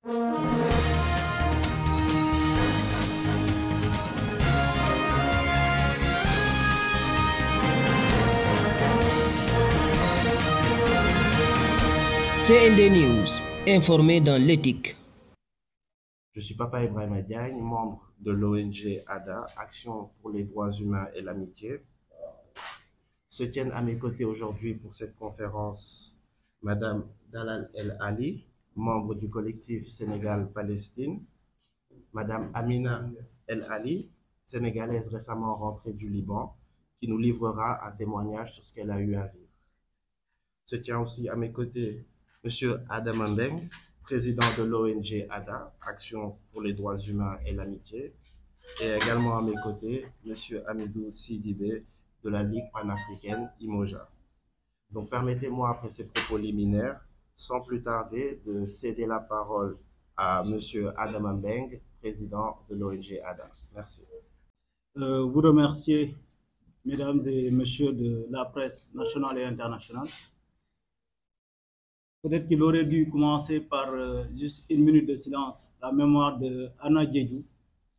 CND News, informé dans l'éthique. Je suis Papa Ibrahima Diagne, membre de l'ONG ADA, Action pour les droits humains et l'amitié. Se tiennent à mes côtés aujourd'hui pour cette conférence Madame Dalal El Ali, membre du collectif Sénégal-Palestine, Madame Amina El Ali, sénégalaise récemment rentrée du Liban, qui nous livrera un témoignage sur ce qu'elle a eu à vivre. Se tient aussi à mes côtés Monsieur Adama Mbeng, président de l'ONG ADA, Action pour les droits humains et l'amitié, et également à mes côtés Monsieur Amidou Sidibé de la Ligue panafricaine IMOJA. Donc permettez-moi, après ces propos liminaires, sans plus tarder, de céder la parole à Monsieur Adama Mbeng, président de l'ONG ADA. Merci. Vous remercier, mesdames et messieurs de la presse nationale et internationale. Peut-être qu'il aurait dû commencer par juste une minute de silence, la mémoire de Anna Diédhiou,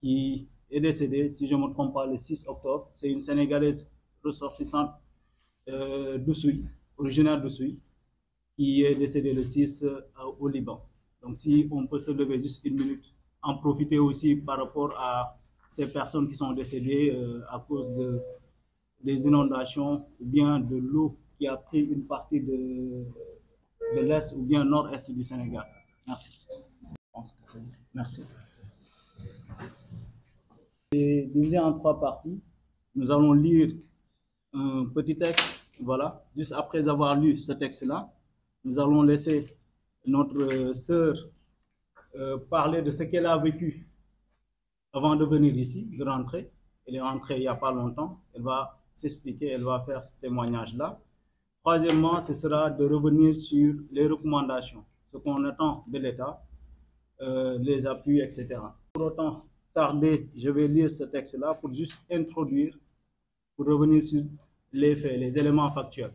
qui est décédée, si je ne me trompe pas, le 6 octobre. C'est une Sénégalaise ressortissante d'Oussouye, originaire d'Oussouye, qui est décédée le 6 au Liban. Donc si on peut se lever juste une minute, en profiter aussi par rapport à ces personnes qui sont décédées à cause des inondations ou bien de l'eau qui a pris une partie de l'Est ou bien nord-est du Sénégal. Merci. Merci. C'est divisé en 3 parties. Nous allons lire un petit texte. Voilà. Juste après avoir lu ce texte-là, nous allons laisser notre sœur parler de ce qu'elle a vécu avant de venir ici, de rentrer. Elle est rentrée il n'y a pas longtemps. Elle va s'expliquer, elle va faire ce témoignage-là. Troisièmement, ce sera de revenir sur les recommandations, ce qu'on attend de l'État, les appuis, etc. Pour autant tarder, je vais lire ce texte-là pour juste introduire, pour revenir sur les faits, les éléments factuels.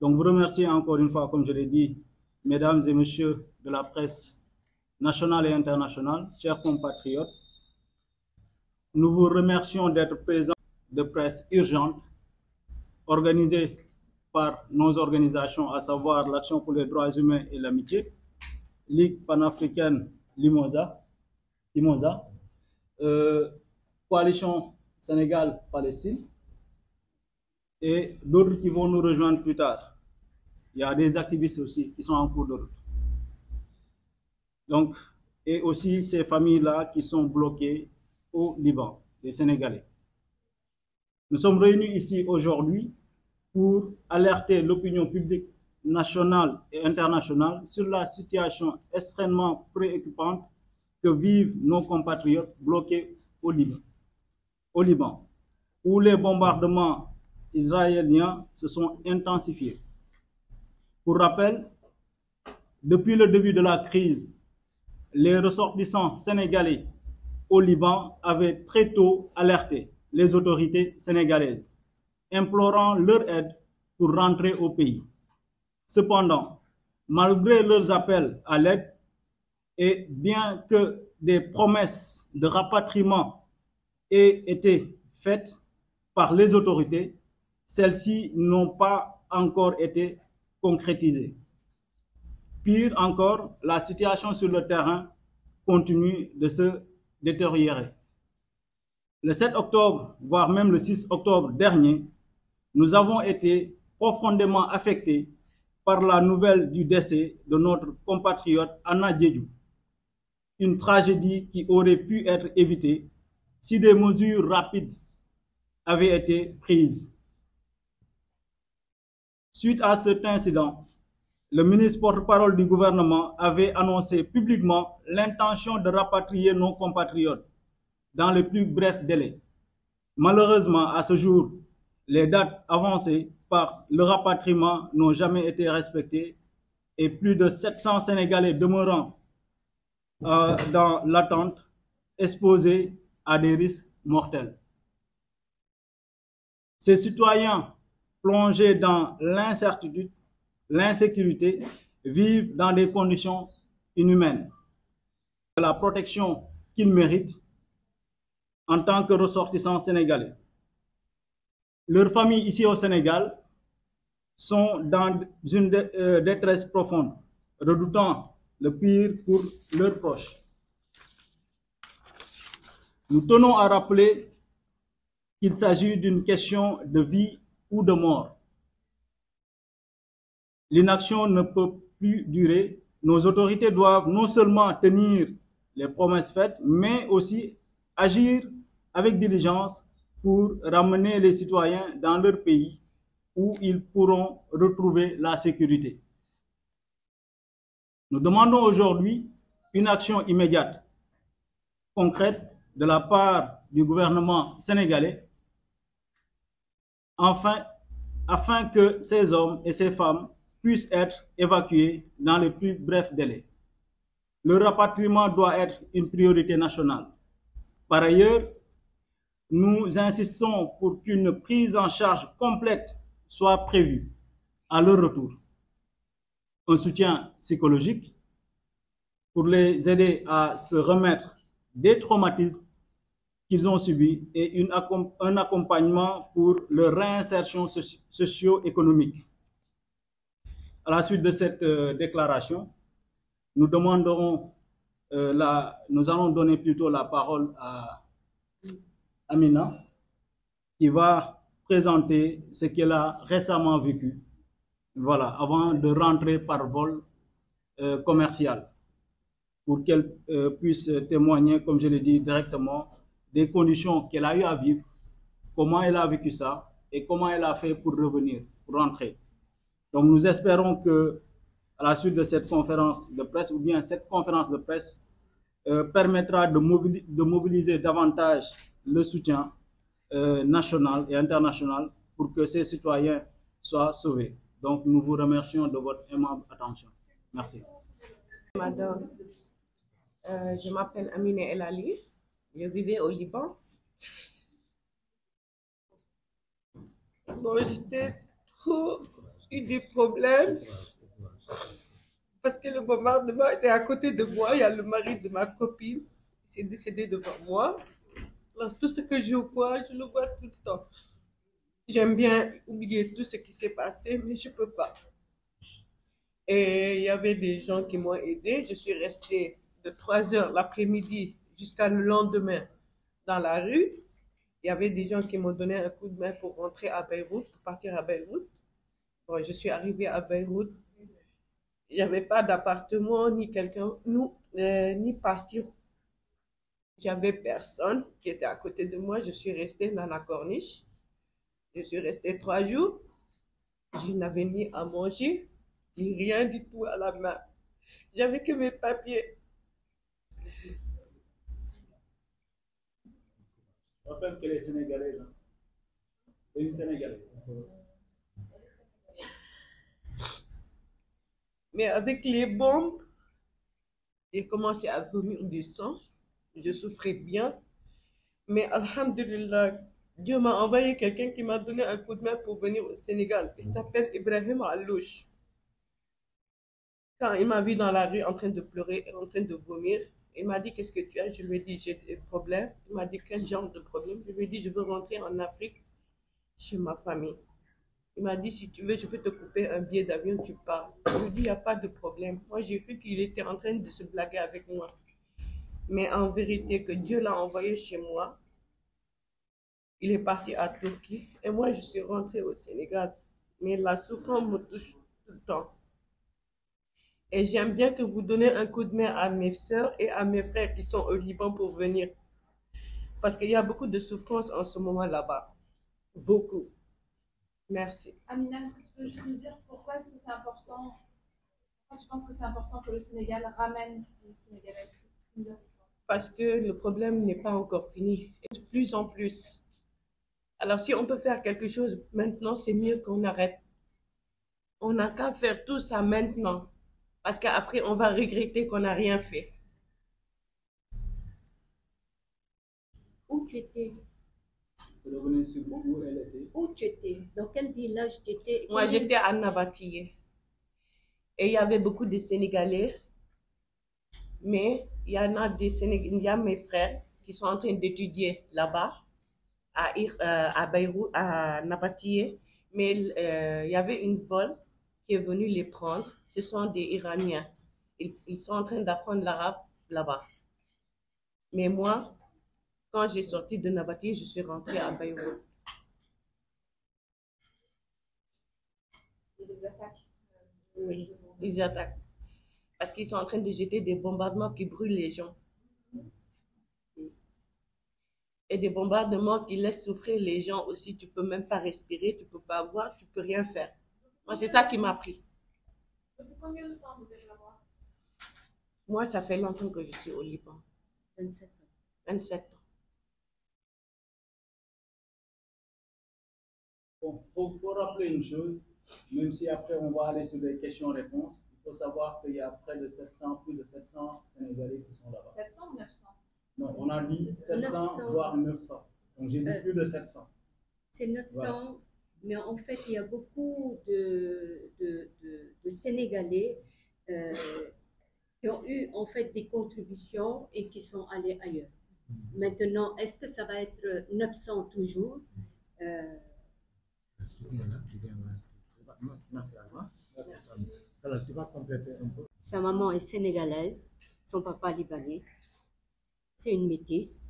Donc, vous remerciez encore une fois, comme je l'ai dit, mesdames et messieurs de la presse nationale et internationale, chers compatriotes. Nous vous remercions d'être présents de presse urgente, organisée par nos organisations, à savoir l'Action pour les droits humains et l'amitié, Ligue panafricaine IMOJA, Coalition Sénégal-Palestine, et d'autres qui vont nous rejoindre plus tard. Il y a des activistes aussi qui sont en cours de route. Donc, et aussi ces familles-là qui sont bloquées au Liban, les Sénégalais. Nous sommes réunis ici aujourd'hui pour alerter l'opinion publique nationale et internationale sur la situation extrêmement préoccupante que vivent nos compatriotes bloqués au Liban, où les bombardements israéliens se sont intensifiés. Pour rappel, depuis le début de la crise, les ressortissants sénégalais au Liban avaient très tôt alerté les autorités sénégalaises, implorant leur aide pour rentrer au pays. Cependant, malgré leurs appels à l'aide, et bien que des promesses de rapatriement aient été faites par les autorités, celles-ci n'ont pas encore été concrétisées. Pire encore, la situation sur le terrain continue de se détériorer. Le 7 octobre, voire même le 6 octobre dernier, nous avons été profondément affectés par la nouvelle du décès de notre compatriote Anna Diédhiou. Une tragédie qui aurait pu être évitée si des mesures rapides avaient été prises. Suite à cet incident, le ministre porte-parole du gouvernement avait annoncé publiquement l'intention de rapatrier nos compatriotes dans les plus brefs délais. Malheureusement, à ce jour, les dates avancées par le rapatriement n'ont jamais été respectées et plus de 700 Sénégalais demeurant dans l'attente, exposés à des risques mortels. Ces citoyens plongés dans l'incertitude, l'insécurité, vivent dans des conditions inhumaine, de la protection qu'ils méritent en tant que ressortissants sénégalais. Leurs familles ici au Sénégal sont dans une détresse profonde, redoutant le pire pour leurs proches. Nous tenons à rappeler qu'il s'agit d'une question de vie ou de mort. L'inaction ne peut plus durer. Nos autorités doivent non seulement tenir les promesses faites, mais aussi agir avec diligence pour ramener les citoyens dans leur pays où ils pourront retrouver la sécurité. Nous demandons aujourd'hui une action immédiate, concrète de la part du gouvernement sénégalais, afin que ces hommes et ces femmes puissent être évacués dans les plus brefs délais. Le rapatriement doit être une priorité nationale. Par ailleurs, nous insistons pour qu'une prise en charge complète soit prévue à leur retour. Un soutien psychologique pour les aider à se remettre des traumatismes qu'ils ont subis et un accompagnement pour leur réinsertion socio-économique. À la suite de cette déclaration, nous allons donner plutôt la parole à Amina, qui va présenter ce qu'elle a récemment vécu, voilà, avant de rentrer par vol commercial, pour qu'elle puisse témoigner, comme je l'ai dit directement, des conditions qu'elle a eu à vivre, comment elle a vécu ça et comment elle a fait pour revenir, pour rentrer. Donc nous espérons que à la suite de cette conférence de presse, ou bien cette conférence de presse permettra de mobiliser davantage le soutien national et international pour que ces citoyens soient sauvés. Donc nous vous remercions de votre aimable attention. Merci. Madame, je m'appelle Amine El Ali, je vivais au Liban. Bon, j'étais trop eu des problèmes parce que le bombardement était à côté de moi. Il y a le mari de ma copine qui s'est décédé devant moi. Alors, tout ce que je le vois tout le temps. J'aime bien oublier tout ce qui s'est passé, mais je ne peux pas. Et il y avait des gens qui m'ont aidé. Je suis restée de 3h l'après-midi jusqu'à le lendemain dans la rue. Il y avait des gens qui m'ont donné un coup de main pour rentrer à Beyrouth, pour partir à Beyrouth. Bon, je suis arrivée à Beyrouth. Il n'y avait pas d'appartement, ni quelqu'un, ni partir. J'avais personne qui était à côté de moi. Je suis restée dans la corniche. Je suis restée 3 jours. Je n'avais ni à manger, ni rien du tout à la main. J'avais que mes papiers. Je rappelle que les Sénégalais, c'est une Sénégalaise. Mais avec les bombes, il commençait à vomir du sang. Je souffrais bien. Mais alhamdulillah, Dieu m'a envoyé quelqu'un qui m'a donné un coup de main pour venir au Sénégal. Il s'appelle Ibrahim Allouche. Quand il m'a vu dans la rue en train de pleurer, en train de vomir, il m'a dit qu'est-ce que tu as? Je lui ai dit j'ai des problèmes. Il m'a dit quel genre de problème? Je lui ai dit je veux rentrer en Afrique chez ma famille. Il m'a dit si tu veux je peux te couper un billet d'avion, tu pars. Je lui ai dit il n'y a pas de problème. Moi j'ai cru qu'il était en train de se blaguer avec moi. Mais en vérité que Dieu l'a envoyé chez moi. Il est parti à Turquie et moi je suis rentrée au Sénégal. Mais la souffrance me touche tout le temps. Et j'aime bien que vous donnez un coup de main à mes soeurs et à mes frères qui sont au Liban pour venir. Parce qu'il y a beaucoup de souffrance en ce moment là-bas. Beaucoup. Merci. Amina, est-ce que tu peux juste nous dire pourquoi est-ce que c'est important, pourquoi tu penses que c'est important que le Sénégal ramène les Sénégalais? Parce que le problème n'est pas encore fini. Et de plus en plus. Alors si on peut faire quelque chose maintenant, c'est mieux qu'on arrête. On n'a qu'à faire tout ça maintenant. Parce qu'après, on va regretter qu'on n'a rien fait. Où tu étais? Où elle était? Où tu étais? Dans quel village tu étais? Moi, j'étais à Nabatiye. Et il y avait beaucoup de Sénégalais. Mais il y en a des Sénégalais, il y a mes frères qui sont en train d'étudier là-bas, à Beyrouth, à Nabatie. Mais il y avait une vol qui est venue les prendre. Ce sont des Iraniens. Ils sont en train d'apprendre l'arabe là-bas. Mais moi, quand j'ai sorti de Nabatie, je suis rentrée à Beyrouth. Il y a des attaques. Oui, ils attaquent. Parce qu'ils sont en train de jeter des bombardements qui brûlent les gens. Et des bombardements qui laissent souffrir les gens aussi. Tu peux même pas respirer, tu peux pas voir, tu peux rien faire. Moi, c'est ça qui m'a pris. Depuis combien de temps vous êtes là-bas? Moi, ça fait longtemps que je suis au Liban. 27 ans. 27 ans. Bon, faut rappeler une chose, même si après on va aller sur des questions-réponses, il faut savoir qu'il y a près de 700, plus de 700 Sénégalais qui sont là-bas. 700 ou 900? Non, on a dit 700, 900. voire 900. Donc j'ai dit plus de 700. C'est 900, Voilà. mais en fait, il y a beaucoup de Sénégalais qui ont eu en fait des contributions et qui sont allés ailleurs. Maintenant, est-ce que ça va être 900 toujours? Alors, tu vas compléter un peu. Sa maman est sénégalaise, son papa libanais. C'est une métisse.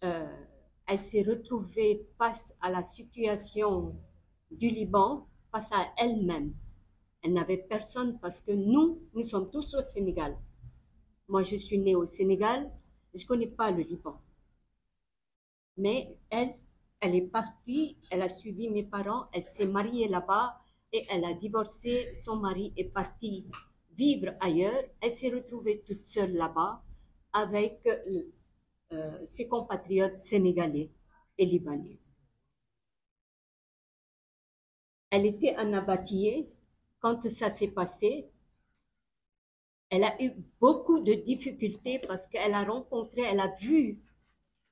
Elle s'est retrouvée face à la situation du Liban, face à elle-même. Elle n'avait personne parce que nous sommes tous au Sénégal. Moi, je suis née au Sénégal, je ne connais pas le Liban. Mais elle est partie, elle a suivi mes parents, elle s'est mariée là-bas et elle a divorcé. Son mari est parti vivre ailleurs. Elle s'est retrouvée toute seule là-bas avec ses compatriotes sénégalais et libanais. Elle était à Nabatie quand ça s'est passé. Elle a eu beaucoup de difficultés parce qu'elle a rencontré, elle a vu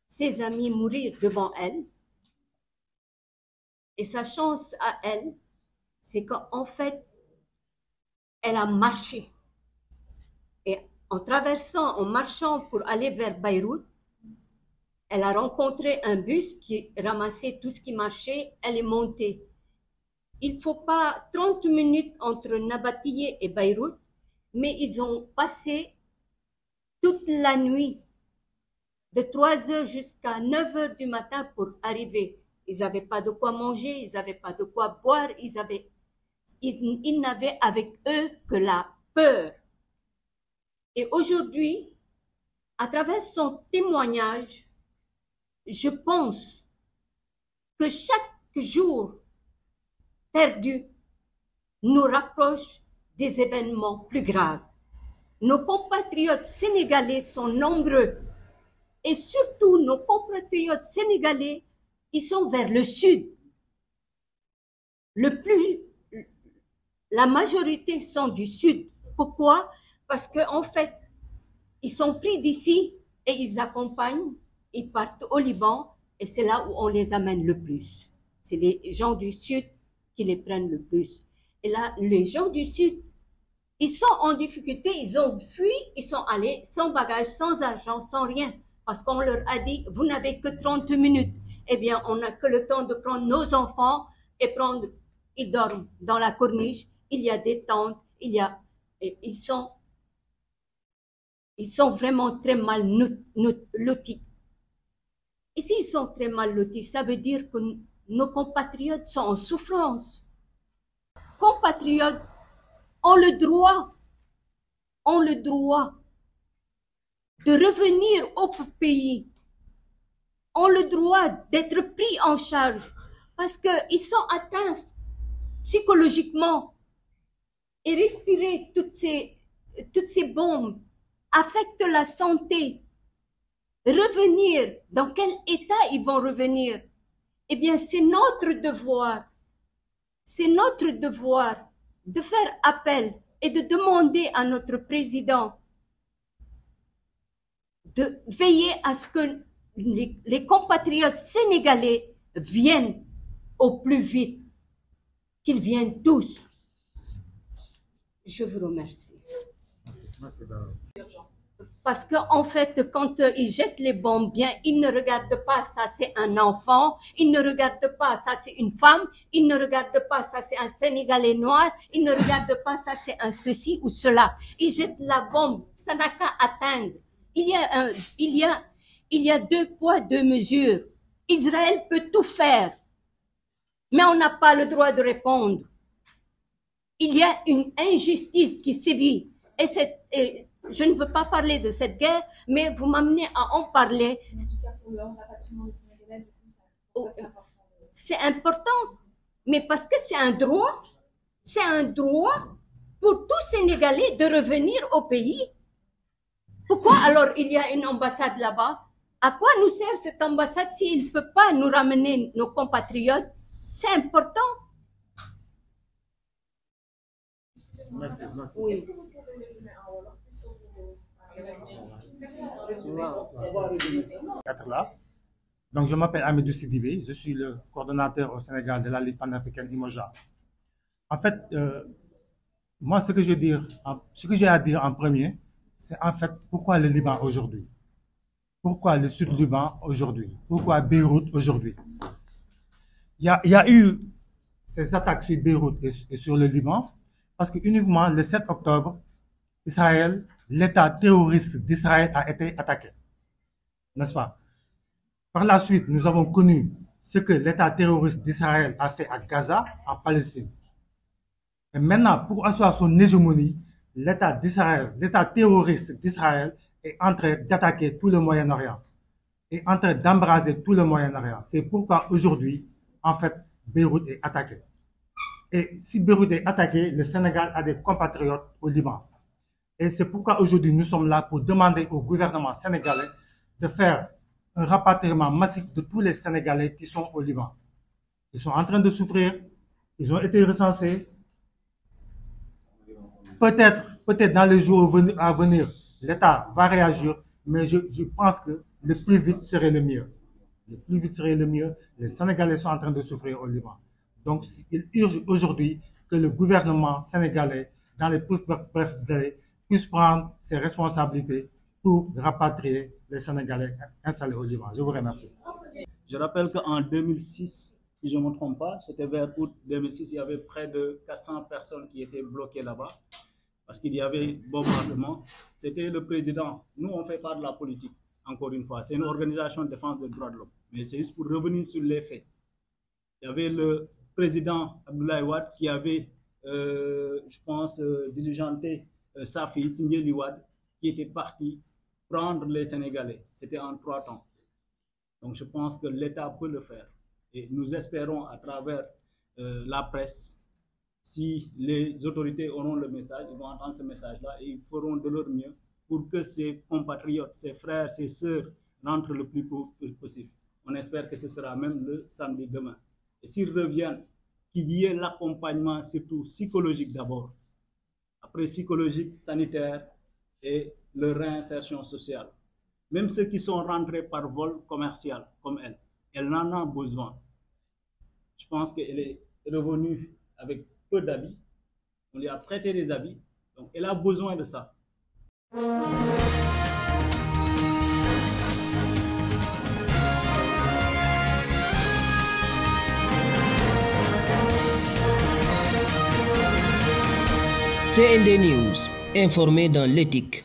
ses amis mourir devant elle. Et sa chance à elle, c'est qu'en fait, elle a marché. Et en marchant pour aller vers Beyrouth, elle a rencontré un bus qui ramassait tout ce qui marchait. Elle est montée. Il ne faut pas 30 minutes entre Nabatie et Beyrouth, mais ils ont passé toute la nuit, de 3 heures jusqu'à 9 heures du matin pour arriver. Ils n'avaient pas de quoi manger, ils n'avaient pas de quoi boire, ils n'avaient avec eux que la peur. Et aujourd'hui, à travers son témoignage, je pense que chaque jour perdu nous rapproche des événements plus graves. Nos compatriotes sénégalais sont nombreux et surtout nos compatriotes sénégalais, ils sont vers le sud. La majorité sont du sud. Pourquoi? Parce qu'en fait, ils sont pris d'ici et ils accompagnent, ils partent au Liban et c'est là où on les amène le plus. C'est les gens du sud qui les prennent le plus. Et là, les gens du sud, ils sont en difficulté, ils ont fui, ils sont allés sans bagage, sans argent, sans rien. Parce qu'on leur a dit, vous n'avez que 30 minutes. Eh bien, on n'a que le temps de prendre nos enfants et ils dorment dans la corniche. Il y a des tentes, ils sont vraiment très mal lotis. Et s'ils sont très mal lotis, ça veut dire que nos compatriotes sont en souffrance. Compatriotes ont le droit de revenir au pays, ont le droit d'être pris en charge parce qu'ils sont atteints psychologiquement et respirer toutes ces bombes affectent la santé. Revenir, dans quel état ils vont revenir? Eh bien, c'est notre devoir de faire appel et de demander à notre président de veiller à ce que les compatriotes sénégalais viennent au plus vite, qu'ils viennent tous. Je vous remercie. Merci. Parce qu'en fait, quand ils jettent les bombes, bien, ils ne regardent pas ça, c'est un enfant, ils ne regardent pas ça, c'est une femme, ils ne regardent pas ça, c'est un Sénégalais noir, ils ne regardent pas ça, c'est un ceci ou cela. Ils jettent la bombe, ça n'a qu'à atteindre. Il y a 2 poids, 2 mesures. Israël peut tout faire, mais on n'a pas le droit de répondre. Il y a une injustice qui sévit, et je ne veux pas parler de cette guerre, mais vous m'amenez à en parler. C'est important, mais parce que c'est un droit pour tout Sénégalais de revenir au pays. Pourquoi alors il y a une ambassade là-bas? À quoi nous sert cette ambassade s'il ne peut pas nous ramener nos compatriotes? C'est important. Merci, merci. Oui. Être là. Donc, je m'appelle Amidou Sidibé, je suis le coordonnateur au Sénégal de la Ligue panafricaine Imoja. En fait, moi, ce que j'ai à dire en premier, c'est en fait pourquoi le Liban aujourd'hui? Pourquoi le sud Liban aujourd'hui? Pourquoi Beyrouth aujourd'hui? Il y a eu ces attaques sur Beyrouth et sur le Liban parce que uniquement le 7 octobre, Israël, l'État terroriste d'Israël a été attaqué. N'est-ce pas? Par la suite, nous avons connu ce que l'État terroriste d'Israël a fait à Gaza, en Palestine. Et maintenant, pour asseoir son hégémonie, l'État d'Israël, l'État terroriste d'Israël est en train d'attaquer tout le Moyen-Orient, est en train d'embraser tout le Moyen-Orient. C'est pourquoi aujourd'hui, en fait, Beyrouth est attaqué. Et si Beyrouth est attaqué, le Sénégal a des compatriotes au Liban. Et c'est pourquoi aujourd'hui, nous sommes là pour demander au gouvernement sénégalais de faire un rapatriement massif de tous les Sénégalais qui sont au Liban. Ils sont en train de souffrir, ils ont été recensés. Peut-être dans les jours à venir, l'État va réagir, mais je pense que le plus vite serait le mieux. Le plus vite serait le mieux. Les Sénégalais sont en train de souffrir au Liban. Donc, il urge aujourd'hui que le gouvernement sénégalais, dans les plus brefs délais, puisse prendre ses responsabilités pour rapatrier les Sénégalais installés au Liban. Je vous remercie. Je rappelle qu'en 2006, si je ne me trompe pas, c'était vers août 2006, il y avait près de 400 personnes qui étaient bloquées là-bas parce qu'il y avait bombardement. C'était le président. Nous, on ne fait pas de la politique, encore une fois. C'est une organisation de défense des droits de l'homme. Mais c'est juste pour revenir sur les faits. Il y avait le président Abdoulaye Wade qui avait, je pense, diligenté sa fille, Sindiély Wade, qui était partie prendre les Sénégalais. C'était en 3 temps. Donc je pense que l'État peut le faire. Et nous espérons à travers la presse, si les autorités auront le message, ils vont entendre ce message-là et ils feront de leur mieux pour que ces compatriotes, ces frères, ces sœurs rentrent le plus possible. On espère que ce sera même le samedi demain. Et s'ils reviennent, qu'il y ait l'accompagnement surtout psychologique d'abord. Après psychologique, sanitaire et leur réinsertion sociale. Même ceux qui sont rentrés par vol commercial, comme elle en a besoin. Je pense qu'elle est revenue avec peu d'habits. On lui a prêté des habits. Donc, elle a besoin de ça. CND News, informé dans l'éthique.